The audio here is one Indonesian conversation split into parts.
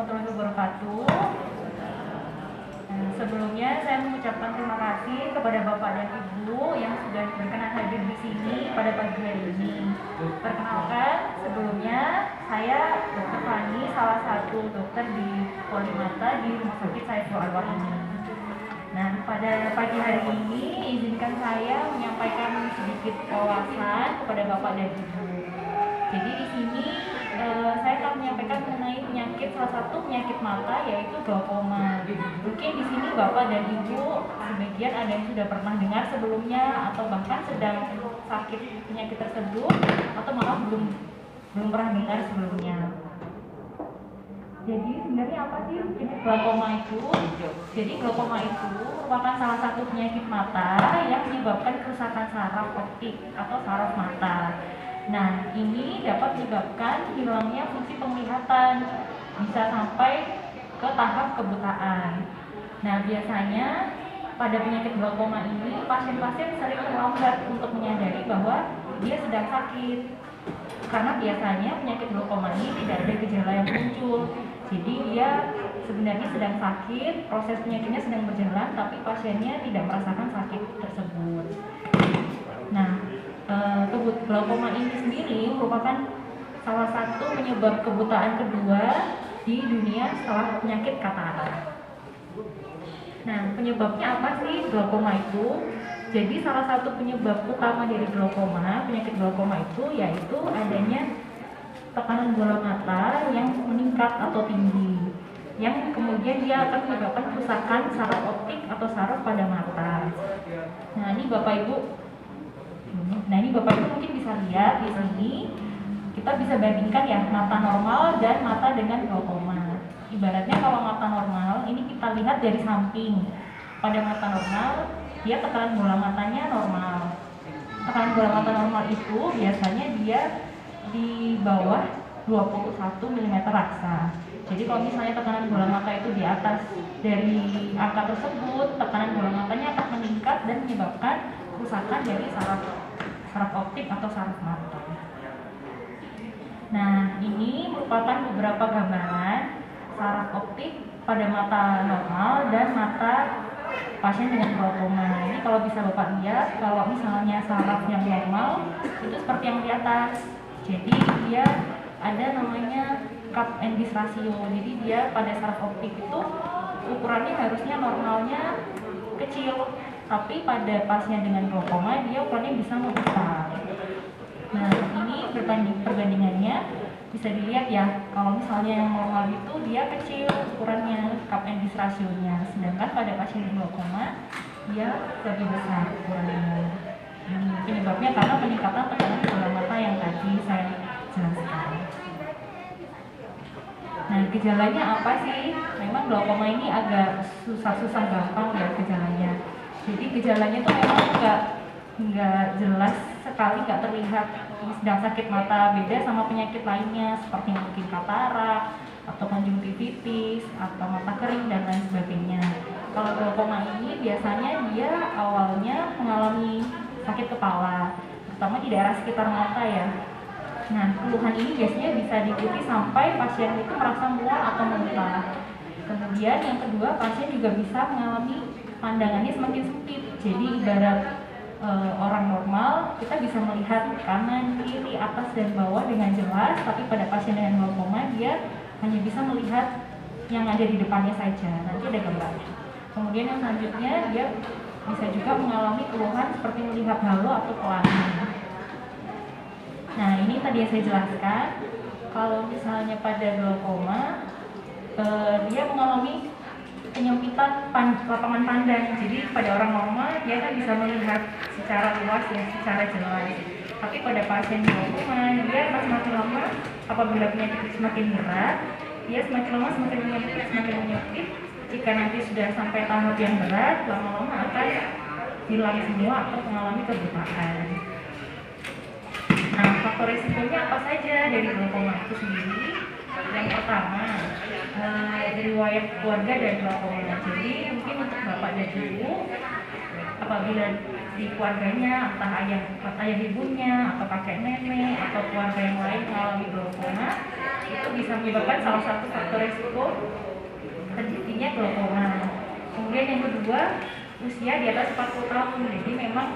warahmatullahi wabarakatuh. Sebelumnya saya mengucapkan terima kasih kepada Bapak dan Ibu yang sudah berkenan hadir di sini pada pagi hari ini. Perkenalkan, sebelumnya saya Dr. Fani, salah satu dokter di Polimata di Rumah Sakit Saiful Anwar ini. Nah, pada pagi hari ini izinkan saya menyampaikan sedikit wawasan kepada Bapak dan Ibu. Jadi di sini saya akan menyampaikan mengenai penyakit, salah satu penyakit mata yaitu glaukoma. Mungkin di sini Bapak dan Ibu sebagian ada yang sudah pernah dengar sebelumnya atau bahkan sedang sakit penyakit tersebut atau malah belum pernah dengar sebelumnya. Jadi sebenarnya apa sih penyakit glaukoma itu? Jadi glaukoma itu merupakan salah satu penyakit mata yang menyebabkan kerusakan saraf optik atau saraf mata. Nah, ini dapat menyebabkan hilangnya fungsi penglihatan, bisa sampai ke tahap kebutaan. Nah, biasanya pada penyakit glaukoma ini pasien-pasien sering terlambat untuk menyadari bahwa dia sedang sakit. Karena biasanya penyakit glaukoma ini tidak ada gejala yang muncul. Jadi dia sebenarnya sedang sakit, proses penyakitnya sedang berjalan, tapi pasiennya tidak merasakan sakit tersebut. Nah, glaukoma ini sendiri merupakan salah satu penyebab kebutaan kedua di dunia setelah penyakit katarak. Nah, penyebabnya apa sih glaukoma itu? Jadi salah satu penyebab utama dari glaukoma, penyakit glaukoma itu yaitu adanya tekanan bola mata yang meningkat atau tinggi, yang kemudian dia akan menyebabkan kerusakan saraf optik atau saraf pada mata. Nah, ini Bapak Ibu mungkin bisa lihat di sini. Kita bisa bandingkan ya mata normal dan mata dengan glaukoma. Ibaratnya kalau mata normal ini kita lihat dari samping. Pada mata normal dia tekanan bola matanya normal. Tekanan bola mata normal itu biasanya dia di bawah 21 mm raksa. Jadi kalau misalnya tekanan bola mata itu di atas dari angka tersebut, tekanan bola matanya akan meningkat dan menyebabkan kerusakan dari saraf optik atau saraf mata. Nah, ini merupakan beberapa gambaran saraf optik pada mata normal dan mata pasien dengan glaukoma. Ini kalau bisa Bapak lihat, kalau misalnya saraf yang normal itu seperti yang di atas. Jadi dia ada namanya cup and disk ratio. Jadi dia pada saraf optik itu ukurannya harusnya normalnya kecil, tapi pada pasien dengan glaukoma dia ukurannya bisa membesar. Nah, ini perbandingannya bisa dilihat ya. Kalau misalnya yang normal itu dia kecil ukurannya, cup and disk rasionya, sedangkan pada pasien glaukoma dia lebih besar ukurannya. Penyebabnya karena peningkatan tekanan bola mata yang tadi saya jelaskan. Nah, gejalanya apa sih? Memang glaukoma ini agak susah gampang ya gejalanya. Jadi gejalanya tuh memang nggak jelas sekali, nggak terlihat sedang sakit mata. Beda sama penyakit lainnya seperti mungkin katarak atau konjungtivitis atau mata kering dan lain sebagainya. Kalau glaukoma ini biasanya dia awalnya mengalami sakit kepala, terutama di daerah sekitar mata ya. Nah, keluhan ini biasanya bisa diikuti sampai pasien itu merasa mual atau muntah. Kemudian yang kedua, pasien juga bisa mengalami pandangannya semakin sempit. Jadi ibarat orang normal kita bisa melihat kanan, kiri, atas dan bawah dengan jelas, tapi pada pasien dengan glaukoma dia hanya bisa melihat yang ada di depannya saja. Nanti ada gambarnya. Kemudian yang selanjutnya dia bisa juga mengalami keluhan seperti melihat halo atau pelangi. Nah, ini tadi yang saya jelaskan. Kalau misalnya pada glaukoma dia mengalami penyempitan lapangan pandang. Jadi pada orang normal dia kan bisa melihat secara luas ya, secara jelas. Tapi pada pasien glaukoma dia semakin lama apabila penyakit semakin berat, dia semakin lama semakin menyempit. Jika nanti sudah sampai tahap yang berat, lama-lama akan hilang semua atau mengalami kebutaan. Nah, faktor risikonya apa saja dari glaukoma itu sendiri? Yang pertama, riwayat keluarga dari glaukoma. Jadi mungkin untuk Bapak dan Ibu, apabila di keluarganya entah ayah ibunya atau kakek nenek atau keluarga yang lain mengalami glaukoma, itu bisa menyebabkan salah satu faktor resiko terjadinya glaukoma. Kemudian yang kedua, usia di atas 40 tahun. Jadi memang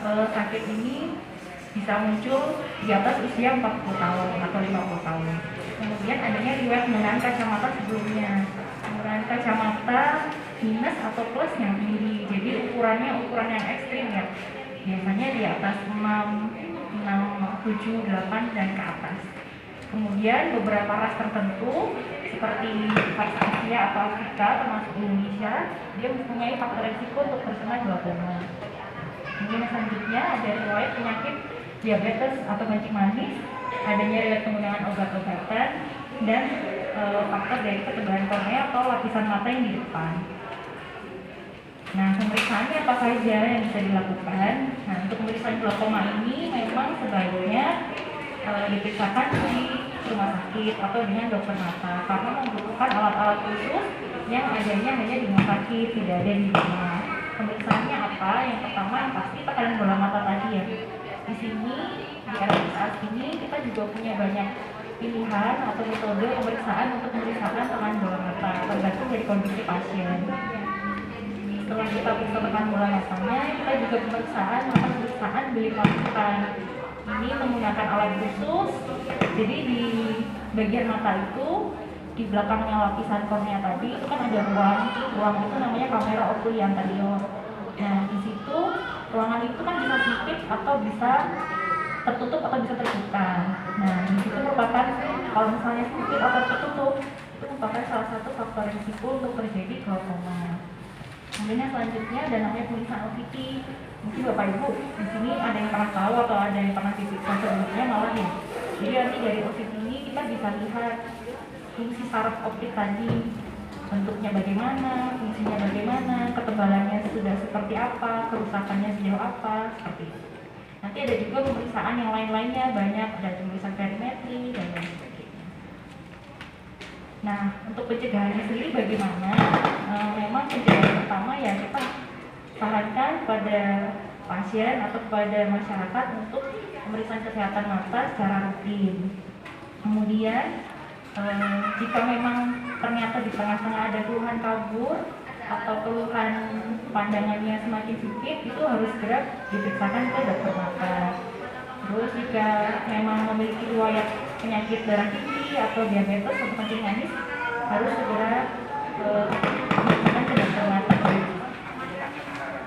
sakit ini bisa muncul di atas usia 40 tahun atau 50 tahun. Kemudian adanya riwayat penggunaan kacamata sebelumnya. Penggunaan kacamata minus atau plus yang tinggi. Jadi ukuran yang ekstrim ya. Biasanya di atas 6, 7, 8 dan ke atas. Kemudian beberapa ras tertentu seperti ras Asia atau Afrika termasuk Indonesia, dia mempunyai faktor risiko untuk terkena glaukoma. Kemudian selanjutnya ada riwayat penyakit diabetes atau kencing manis, adanya riwayat penggunaan obat-obatan, dan faktor dari ketebalan kornea atau lapisan mata yang di depan. Nah, pemeriksaannya apa saja yang bisa dilakukan? Nah, untuk pemeriksaan glaukoma ini memang sebaiknya diperiksakan di rumah sakit atau dengan dokter mata karena membutuhkan alat-alat khusus yang adanya hanya di rumah sakit, tidak ada di rumah. Pemeriksaannya apa? Yang pertama yang pasti tekanan bola mata tadi ya. Di sini di RSAS ini kita juga punya banyak pilihan atau metode pemeriksaan untuk pemeriksaan tekanan bola mata tergantung dari kondisi pasien. Setelah kita periksa tekanan bola matanya, kita juga pemeriksaan bilik masukan. Ini menggunakan alat khusus. Jadi di bagian mata itu di belakangnya lapisan kornea tadi itu kan ada ruang itu namanya kamera okuli anterior. Nah, di situ ruangan itu kan bisa sempit atau bisa tertutup atau bisa terbuka. Nah, di situ merupakan kalau misalnya sempit atau tertutup itu merupakan salah satu faktor risiko untuk terjadi glaukoma. Kemudian yang selanjutnya ada namanya tulisan OCT. Mungkin Bapak Ibu di sini ada yang pernah tahu atau ada yang pernah diperiksa sebelumnya malah ya. Jadi nanti dari OCT ini kita bisa lihat fungsi saraf optik tadi, bentuknya bagaimana, fungsinya bagaimana, ketebalannya sudah seperti apa, kerusakannya sejauh apa, seperti itu. Nanti ada juga pemeriksaan yang lain-lainnya, banyak, ada pemeriksaan perimetri dan lain sebagainya. Nah, untuk pencegahannya sendiri bagaimana? Memang pencegahan pertama ya kita sarankan pada pasien atau pada masyarakat untuk pemeriksaan kesehatan mata secara rutin. Kemudian jika memang ternyata di tengah-tengah ada keluhan kabur atau keluhan pandangannya semakin sempit, itu harus segera diperiksakan ke dokter mata. Terus jika memang memiliki riwayat penyakit darah tinggi atau diabetes atau kencing manis, harus segera diperiksakan ke dokter mata.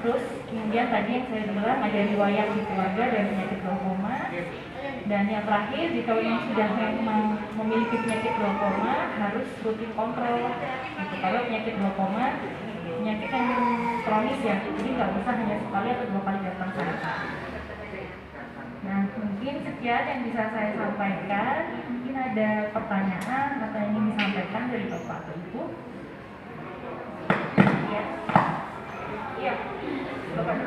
Terus kemudian tadi yang saya bilang ada riwayat di keluarga dan penyakit glaukoma. Dan yang terakhir, jika sudah memang memiliki penyakit glaukoma, harus rutin kontrol. Gitu. Kalau penyakit glaukoma, penyakit yang kronis ya, jadi nggak usah hanya sekali atau 2 kali datang saja. Nah, mungkin sekian yang bisa saya sampaikan. Mungkin ada pertanyaan atau yang ingin disampaikan dari Bapak atau Ibu. Ya, iya, Bapak.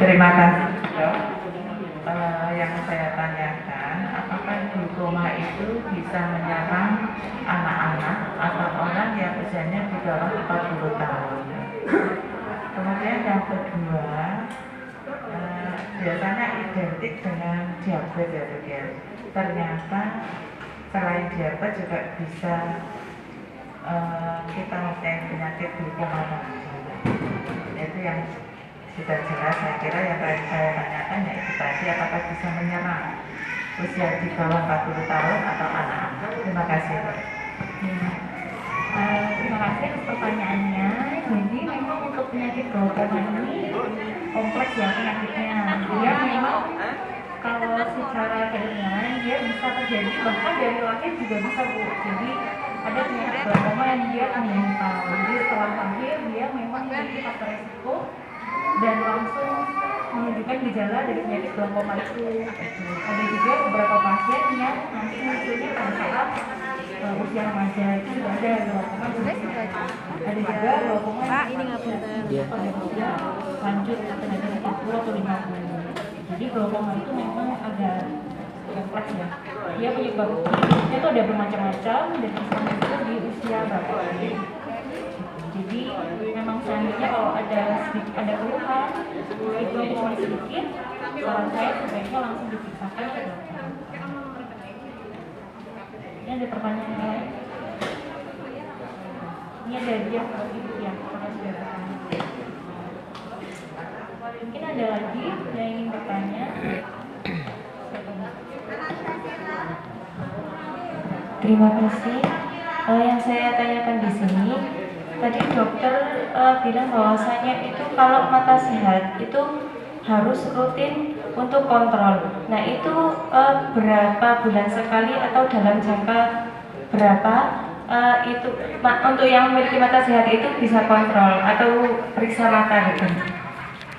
Terima kasih, Dok. Yang saya tanyakan, apakah glaukoma itu bisa menyerang anak-anak atau orang yang usianya di bawah 40 tahun? Kemudian yang kedua, biasanya identik dengan diabetes ya, Dok ya. Ternyata selain diabetes juga bisa kita mempunyai penyakit glaukoma tadi. Itu yang sudah jelas. Saya kira yang saya tanyakan yaitu tadi apakah bisa menyerang usia di bawah 40 tahun atau anak-anak. Terima kasih. Terima kasih atas pertanyaannya. Jadi memang untuk penyakit glaukoma ini kompleks ya penyakitnya. Dia memang kalau secara keilmuan dia bisa terjadi bahkan dari lahir juga bisa Bu. Jadi ada penyakit glaukoma yang dia mengental. Jadi setelah lahir dia memang memiliki faktor risiko dan langsung menunjukkan gejala dari penyakit glaukoma itu. Ada juga beberapa pasien yang nanti munculnya pada saat usia remaja itu sudah ada glaukoma. Ada juga glaukoma yang pada usia lanjut sampai nanti 40 atau 50. Jadi glaukoma itu memang agak kompleks ya. Dia penyebab utinnya itu ada bermacam-macam dan bisa muncul di usia berapa. Jadi memang seandainya kalau ada keluhan itu cuma sedikit, saran saya sebaiknya langsung diperiksakan ke dokter. Ini ada pertanyaan lain? Ini ada dia ya, karena sudah bertanya. Mungkin ada lagi yang ingin bertanya. Terima kasih. Yang saya tanyakan di sini, tadi dokter bilang bahwasanya itu kalau mata sehat itu harus rutin untuk kontrol. Nah itu berapa bulan sekali atau dalam jangka berapa itu untuk yang memiliki mata sehat itu bisa kontrol atau periksa mata gitu?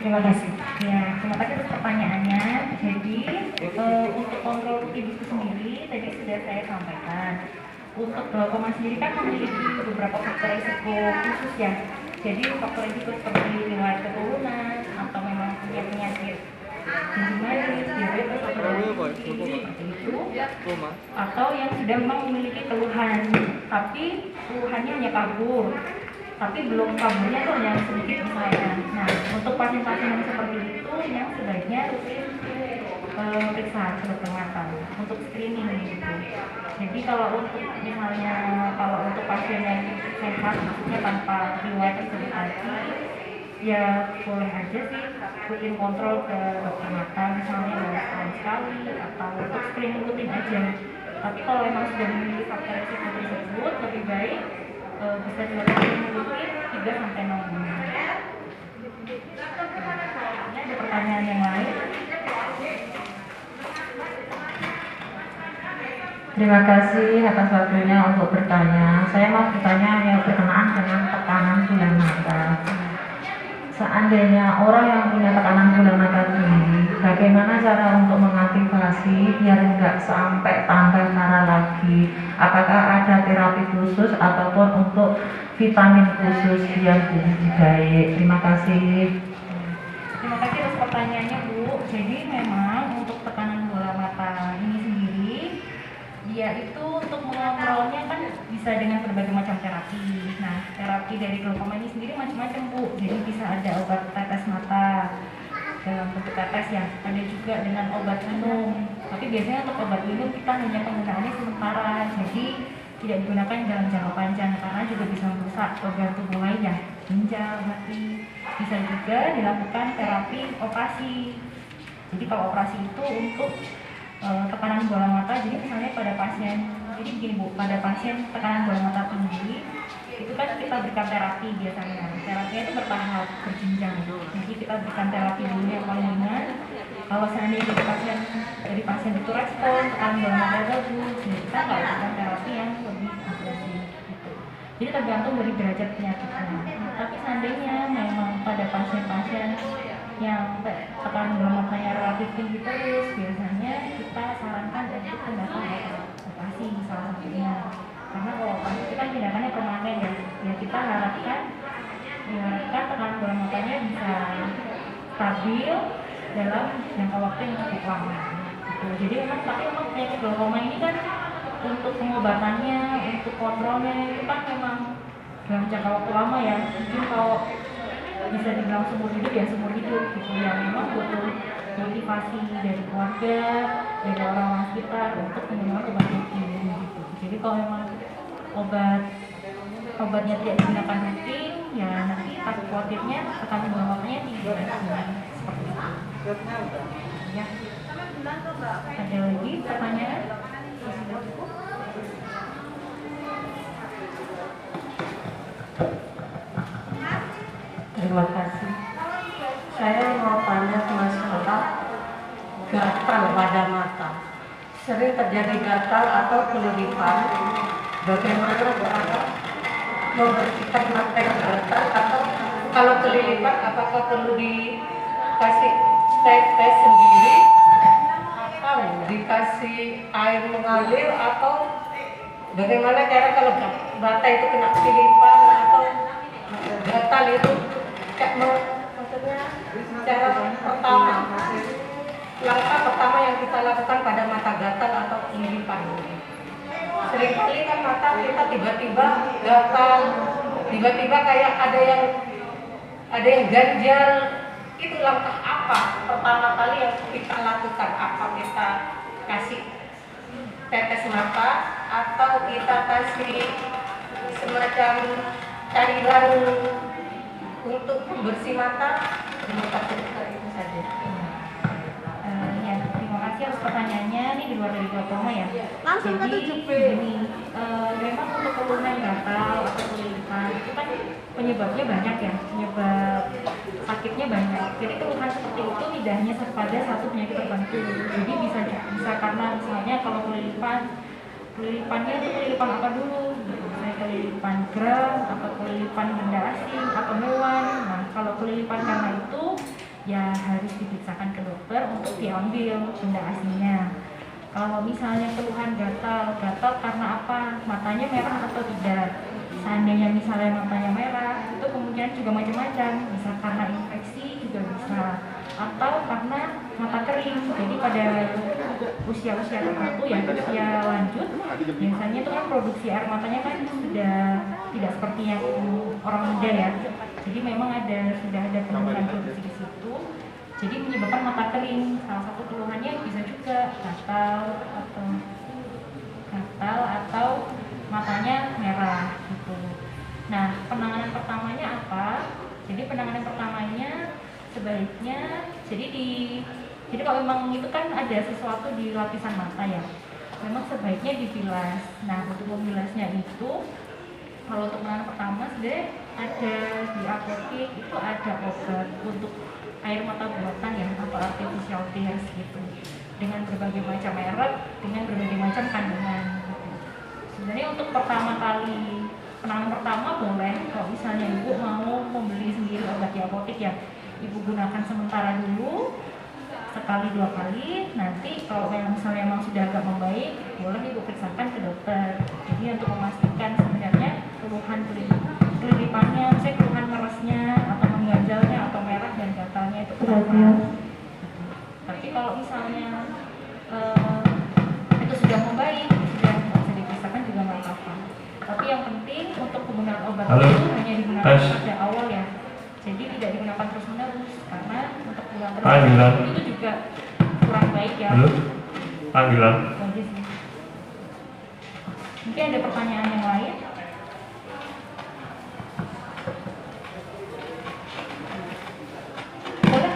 Terima kasih. Ya, terima kasih atas pertanyaannya. Jadi untuk kontrol rutin itu sendiri tadi sudah saya sampaikan. Untuk glaukoma sendiri kan memiliki beberapa faktor risiko khusus ya. Jadi faktor risiko seperti riwayat keturunan atau memang punya penyakit kencing manis, diabetes atau seperti itu, atau yang sudah memang memiliki keluhan, tapi keluhannya hanya kabur, tapi belum kaburnya tuh yang sedikit misalnya. Nah, untuk pasien-pasien yang seperti itu yang sebaiknya rutin periksa ke dokter mata untuk screening gitu. Jadi kalau untuk misalnya untuk pasien yang sehat maksudnya tanpa riwayat tersebut tadi, ya boleh aja sih rutin kontrol ke dokter mata misalnya dalam setahun sekali atau untuk screening rutin aja. Tapi kalau memang sudah memiliki faktor risiko tersebut, lebih baik bisa dilakukan rutin 3-6 bulan. Ini ada pertanyaan yang lain? Terima kasih atas waktunya untuk bertanya. Saya mau bertanya yang berkenaan dengan tekanan bulan mata. Seandainya orang yang punya tekanan bulan mata tinggi, bagaimana cara untuk mengaktifasi biar nggak sampai tambah parah lagi? Apakah ada terapi khusus ataupun untuk vitamin khusus yang baik? Terima kasih. Terima kasih atas pertanyaannya Bu. Jadi memang untuk tekanan bola mata ini sendiri, dia itu untuk mengontrolnya kan bisa dengan berbagai macam terapi. Nah, terapi dari glaukoma ini sendiri macam-macam Bu. Jadi bisa ada obat tetes mata dalam bentuk tetes ya. Ada juga dengan obat minum. Tapi biasanya untuk obat minum kita hanya penggunaannya sementara. Jadi tidak digunakan dalam jangka panjang karena juga bisa merusak organ tubuh lainnya, ginjal, hati. Bisa juga dilakukan terapi operasi. Jadi kalau operasi itu untuk tekanan bola mata, jadi misalnya pada pasien, jadi begini Bu, pada pasien tekanan bola mata tinggi, itu kan kita berikan terapi biasanya. Terapinya itu bertahap, berjenjang. Jadi kita berikan terapi dulu yang paling ringan. Kalau seandainya dari pasien itu respon, tekanan bola mata bagus, jadi kita nggak berikan terapi yang lebih agresif. Gitu. Jadi tergantung dari derajat penyakitnya. Tapi seandainya memang pada pasien-pasien yang tekanan bola matanya relatif tinggi terus, biasanya kita sarankan untuk tindakan operasi salah satunya. Karena kalau operasi itu kan tindakannya permanen ya kita harapkan tekanan bola matanya bisa stabil dalam jangka waktu yang cukup lama. Gitu. Jadi memang penyakit glaukoma ini kan untuk pengobatannya, untuk kontrolnya itu kan memang dalam jangka waktu lama ya. Mungkin kalau bisa dibilang seumur hidup ya seumur hidup gitu ya, memang butuh motivasi dari keluarga, dari orang-orang sekitar untuk menggunakan obat rutin gitu. Jadi kalau memang obatnya tidak digunakan rutin, ya nanti takut khawatirnya tekanan bola matanya tinggi lagi seperti itu. Ya. Ada lagi pertanyaan? Terima kasih. Saya mau tanya ke masyarakat gatal pada mata. Sering terjadi gatal atau keliripan. Bagaimana cara membersihkan mata yang gatal atau kalau keliripan apakah perlu dikasih tes sendiri atau dikasih air mengalir atau bagaimana cara kalau mata itu kena keliripan atau gatal itu maksudnya cara pertama langkah pertama yang kita lakukan pada mata gatal atau kelilipan. Seringkali kan mata kita tiba-tiba gatal, tiba-tiba kayak ada yang ganjal. Itu langkah apa pertama kali yang kita lakukan? Apa kita kasih tetes mata atau kita kasih semacam cairan untuk bersih mata? Terima kasih, itu saja. Ya, terima kasih atas pertanyaannya. Ini di luar dari glaucoma ya. Langsung ke Jadi 7B. memang untuk keluhan gatal atau kelilipan itu kan penyebabnya banyak ya, penyebab sakitnya banyak. Jadi keluhan seperti itu tidak hanya pada satu penyakit tertentu. Jadi bisa karena misalnya kalau kelilipannya itu kelilipan apa dulu? Misalnya kelilipan gram atau kelilipan benda asing atau hewan. Nah, kalau kelilipan karena itu ya harus diperiksakan ke dokter untuk diambil benda aslinya. Kalau misalnya keluhan gatal karena apa? Matanya merah atau tidak? Seandainya misalnya matanya merah, itu kemungkinan juga macam-macam. Bisa karena infeksi juga bisa, atau karena mata kering. Jadi pada usia-usia tertentu ya, usia lanjut, biasanya itu kan produksi air matanya kan sudah tidak seperti yang orang muda ya. Jadi memang sudah ada penurunan produksi di situ. Jadi menyebabkan mata kering. Salah satu keluhannya bisa juga gatal atau matanya merah gitu. Nah, penanganan pertamanya apa? Jadi penanganan pertamanya sebaiknya jadi kalau memang itu kan ada sesuatu di lapisan mata ya, memang sebaiknya dibilas. Nah, untuk membilasnya itu kalau untuk penanganan pertama sebenarnya ada di apotek itu ada obat untuk air mata buatan ya, atau artificial tears gitu, dengan berbagai macam merek, dengan berbagai macam kandungan gitu. Sebenarnya untuk pertama kali penanganan pertama boleh, kalau misalnya ibu mau membeli sendiri obat di apotek ya, ibu gunakan sementara dulu sekali dua kali. Nanti kalau misalnya memang sudah agak membaik, boleh ibu periksakan ke dokter. Jadi untuk memastikan sebenarnya keluhan kelilipannya, misalnya keluhan meresnya atau mengganjalnya atau merah dan gatalnya itu kenapa. Tapi kalau misalnya itu sudah membaik, sudah bisa diperiksakan juga nggak apa-apa. Tapi yang penting untuk penggunaan obat itu hanya digunakan pada awal ya. Jadi tidak digunakan terus-menerus karena untuk penggunaan terus-menerus itu juga kurang baik ya. Panggilan. Mungkin ada pertanyaan yang lain? Boleh?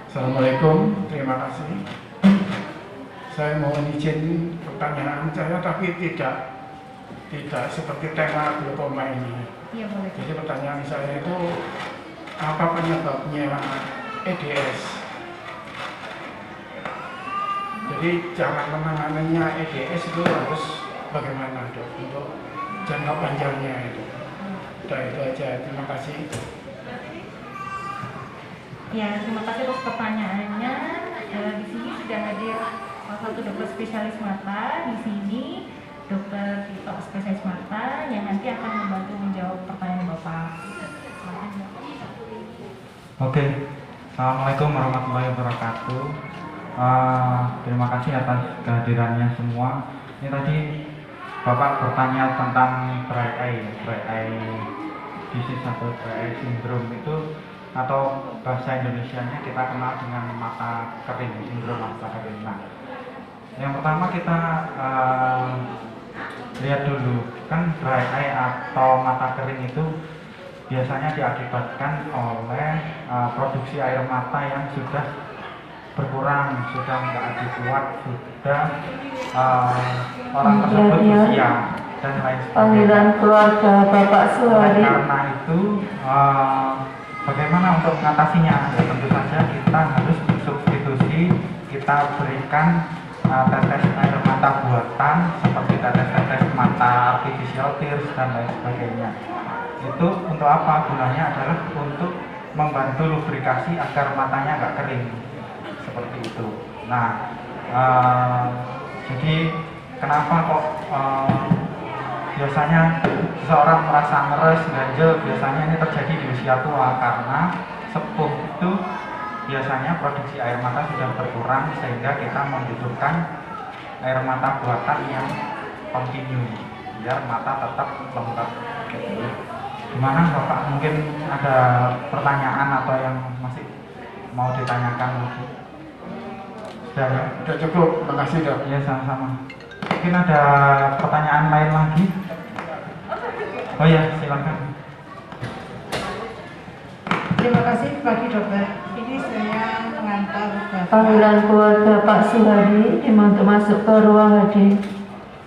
Assalamualaikum, terima kasih. Saya mohon izin pertanyaan saya, tapi tidak seperti tema glaucoma ini. Iya boleh. Jadi pertanyaan saya itu apa penyebabnya EDS? Jadi cara penanganannya EDS itu harus bagaimana dok untuk jangka panjangnya itu? Udah itu aja, terima kasih. Ya, terima kasih atas pertanyaannya. Di sini sudah hadir salah satu dokter spesialis mata di sini, Dokter Tito spesialis mata yang nanti akan membantu menjawab pertanyaan Bapak. Oke, Assalamualaikum warahmatullahi wabarakatuh. Terima kasih atas kehadirannya semua. Ini tadi Bapak bertanya tentang dry eye disease atau dry eye syndrome itu, atau bahasa Indonesianya kita kenal dengan mata kering, sindrom mata kering. Nah, yang pertama kita lihat dulu, kan dry eye atau mata kering itu biasanya diakibatkan oleh produksi air mata yang sudah berkurang, sudah nggak lagi kuat, sudah orang tersebut usia dan lain sebagainya. Panggilan keluarga Bapak Suhari. Karena itu bagaimana untuk mengatasinya? Ya, tentu saja kita harus substitusi, kita berikan tetes air mata buatan seperti tetes mata artificial tears dan lain sebagainya. Itu untuk apa? Gunanya adalah untuk membantu lubrikasi agar matanya nggak kering seperti itu. Nah, jadi kenapa kok biasanya seseorang merasa ngeres, ganjel, biasanya ini terjadi di usia tua karena sepuh itu biasanya produksi air mata sudah berkurang sehingga kita membutuhkan air mata buatan yang kontinu biar mata tetap lembab. Gimana Bapak, mungkin ada pertanyaan atau yang masih mau ditanyakan lagi? Sudah ya? Udah cukup, makasih dok. Iya, sama-sama. Mungkin ada pertanyaan lain lagi? Oh ya, silakan. Terima kasih pagi dokter. Ini saya mengantar Bapak. Panggilan keluarga Pak Suhadi untuk masuk ke ruang hadir.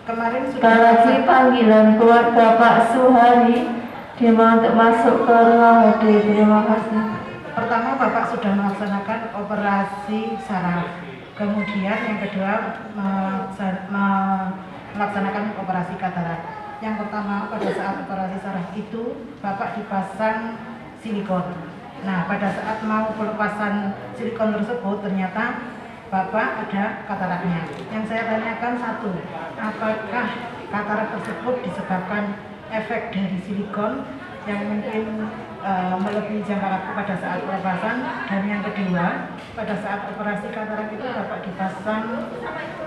Kemarin Sekali sudah lagi panggilan keluarga Pak Suhadi untuk masuk ke ruang hadir. Terima kasih. pertama Bapak sudah melaksanakan operasi saraf. Kemudian yang kedua melaksanakan operasi katarak. Yang pertama pada saat operasi saraf itu Bapak dipasang silikon. Nah, pada saat mau pelepasan silikon tersebut ternyata Bapak ada kataraknya. Yang saya tanyakan satu, apakah katarak tersebut disebabkan efek dari silikon yang mungkin melebihi jangka waktu pada saat pelepasan? Dan yang kedua, pada saat operasi katarak itu Bapak dipasang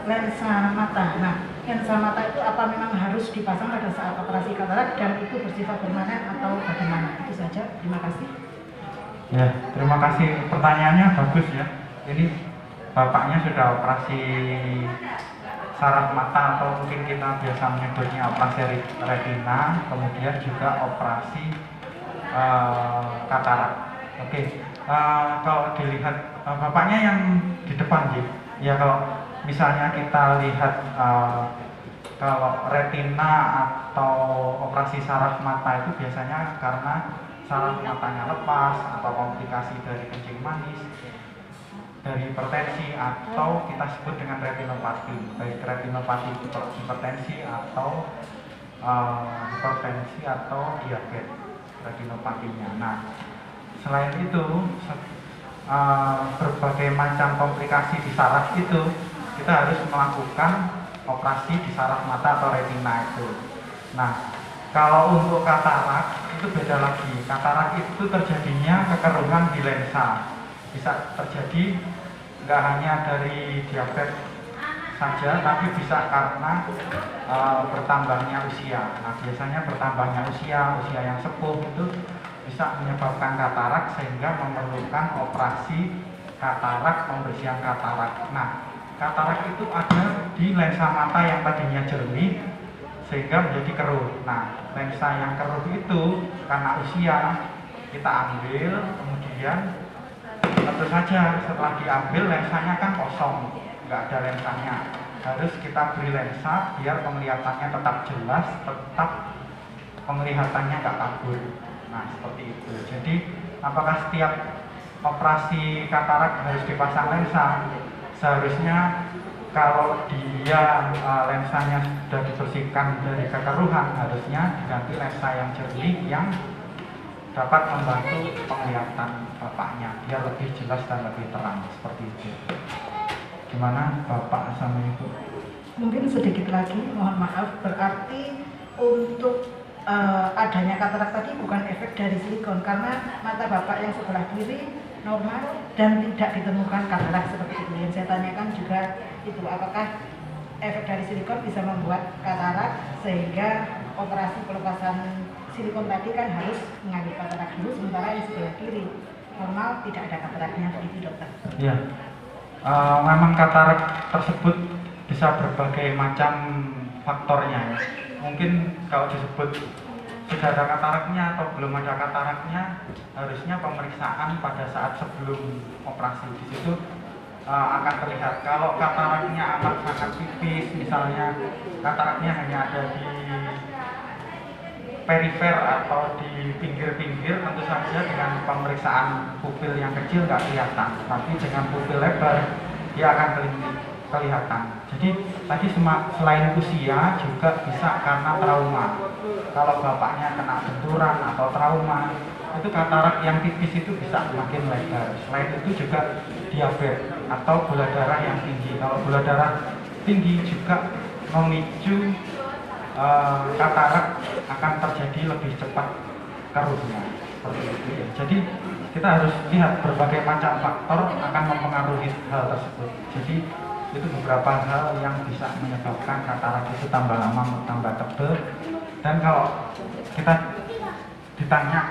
lensa mata. Nah, lensa mata itu apa memang harus dipasang pada saat operasi katarak dan itu bersifat permanen atau bagaimana? Itu saja. Terima kasih. Ya, terima kasih, pertanyaannya bagus ya. Ini bapaknya sudah operasi saraf mata atau mungkin kita biasa menyebutnya operasi retina, kemudian juga operasi katarak. Oke, kalau dilihat bapaknya yang di depan sih, ya kalau misalnya kita lihat kalau retina atau operasi saraf mata itu biasanya karena saraf matanya lepas atau komplikasi dari kencing manis, dari hipertensi atau kita sebut dengan retinopati, baik retinopati hipertensi atau hipertensi atau diabetes retinopatinya. Nah, selain itu berbagai macam komplikasi di saraf itu kita harus melakukan operasi di saraf mata atau retina itu. Nah, kalau untuk katarak itu beda lagi. Katarak itu terjadinya kekeruhan di lensa. Bisa terjadi nggak hanya dari diabetes saja, tapi bisa karena bertambahnya usia. Nah, biasanya bertambahnya usia yang sepuh itu bisa menyebabkan katarak sehingga memerlukan operasi katarak, pembersihan katarak. Nah, katarak itu ada di lensa mata yang tadinya jernih sehingga menjadi keruh. Nah, lensa yang keruh itu karena usia kita ambil, kemudian tentu saja setelah diambil lensanya kan kosong, nggak ada lensanya. Harus kita beri lensa biar penglihatannya tetap jelas, tetap penglihatannya nggak kabur. Nah, seperti itu. Jadi apakah setiap operasi katarak harus dipasang lensa? Seharusnya kalau dia lensanya sudah dibersihkan dari kekeruhan, harusnya diganti lensa yang jernih yang dapat membantu penglihatan bapaknya biar lebih jelas dan lebih terang, seperti itu. Gimana Bapak sama Ibu? Mungkin sedikit lagi, mohon maaf, berarti untuk adanya katarak tadi bukan efek dari silikon karena mata Bapak yang sebelah kiri normal dan tidak ditemukan katarak seperti itu. Yang saya tanyakan juga itu, apakah efek dari silikon bisa membuat katarak sehingga operasi pelepasan silikon tadi kan harus mengambil katarak dulu, sementara yang sebelah kiri normal tidak ada kataraknya, begitu dokter? Iya, memang katarak tersebut bisa berbagai macam faktornya ya. Mungkin kalau disebut sudah ada kataraknya atau belum ada kataraknya, harusnya pemeriksaan pada saat sebelum operasi. Di situ akan terlihat kalau kataraknya amat sangat tipis, misalnya kataraknya hanya ada di perifer atau di pinggir-pinggir, tentu saja dengan pemeriksaan pupil yang kecil nggak kelihatan, tapi dengan pupil lebar dia akan kelihatan. Jadi tadi selain usia juga bisa karena trauma. Kalau bapaknya kena benturan atau trauma, itu katarak yang tipis itu bisa makin lebar. Selain itu juga diabetes atau gula darah yang tinggi. Kalau gula darah tinggi juga memicu katarak akan terjadi lebih cepat keruhnya seperti itu ya. Jadi kita harus lihat berbagai macam faktor akan mempengaruhi hal tersebut. Jadi itu beberapa hal yang bisa menyebabkan katarak itu tambah lama tambah tebal. Dan kalau kita ditanya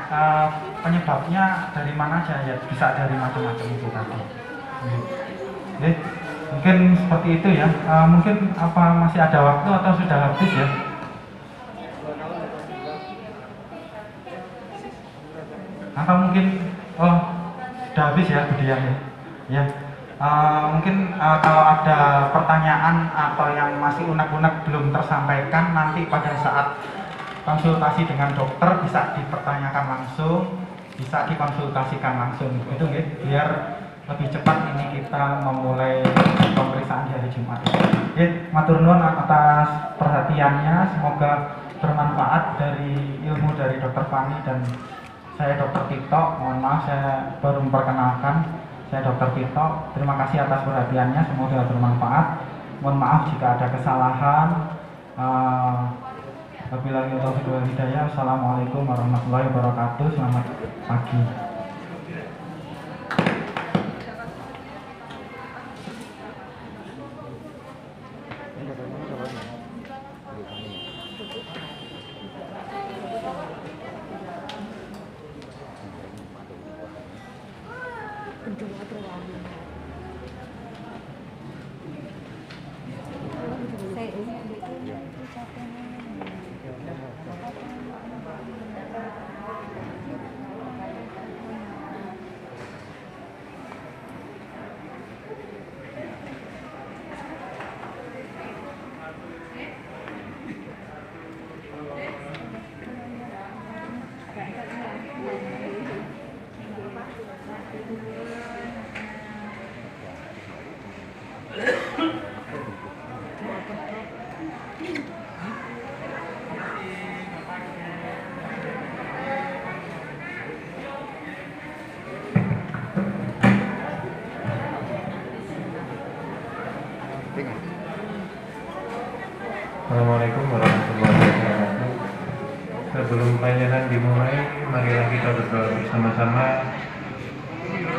penyebabnya dari mana aja, ya bisa dari macam-macam itu tadi. Jadi, mungkin seperti itu ya. Mungkin apa masih ada waktu atau sudah habis ya? Atau mungkin sudah habis ya Bu Dian ya. Ya. Mungkin kalau ada pertanyaan atau yang masih unek-unek belum tersampaikan, nanti pada saat konsultasi dengan dokter bisa dipertanyakan langsung, bisa dikonsultasikan langsung gitu nggih, biar lebih cepat ini kita memulai pemeriksaan di hari Jumat. Ya, matur nuwun atas perhatiannya, semoga bermanfaat dari ilmu dari Dokter Fani dan saya Dokter Tito. Mohon maaf saya baru memperkenalkan, saya Dokter Tito. Terima kasih atas perhatiannya, semoga bermanfaat. Mohon maaf jika ada kesalahan. Wabillahi taufiq wal hidayah. Assalamualaikum warahmatullahi wabarakatuh. Selamat pagi. Assalamualaikum warahmatullahi wabarakatuh. Sebelum pelajaran dimulai, marilah kita berdoa bersama-sama.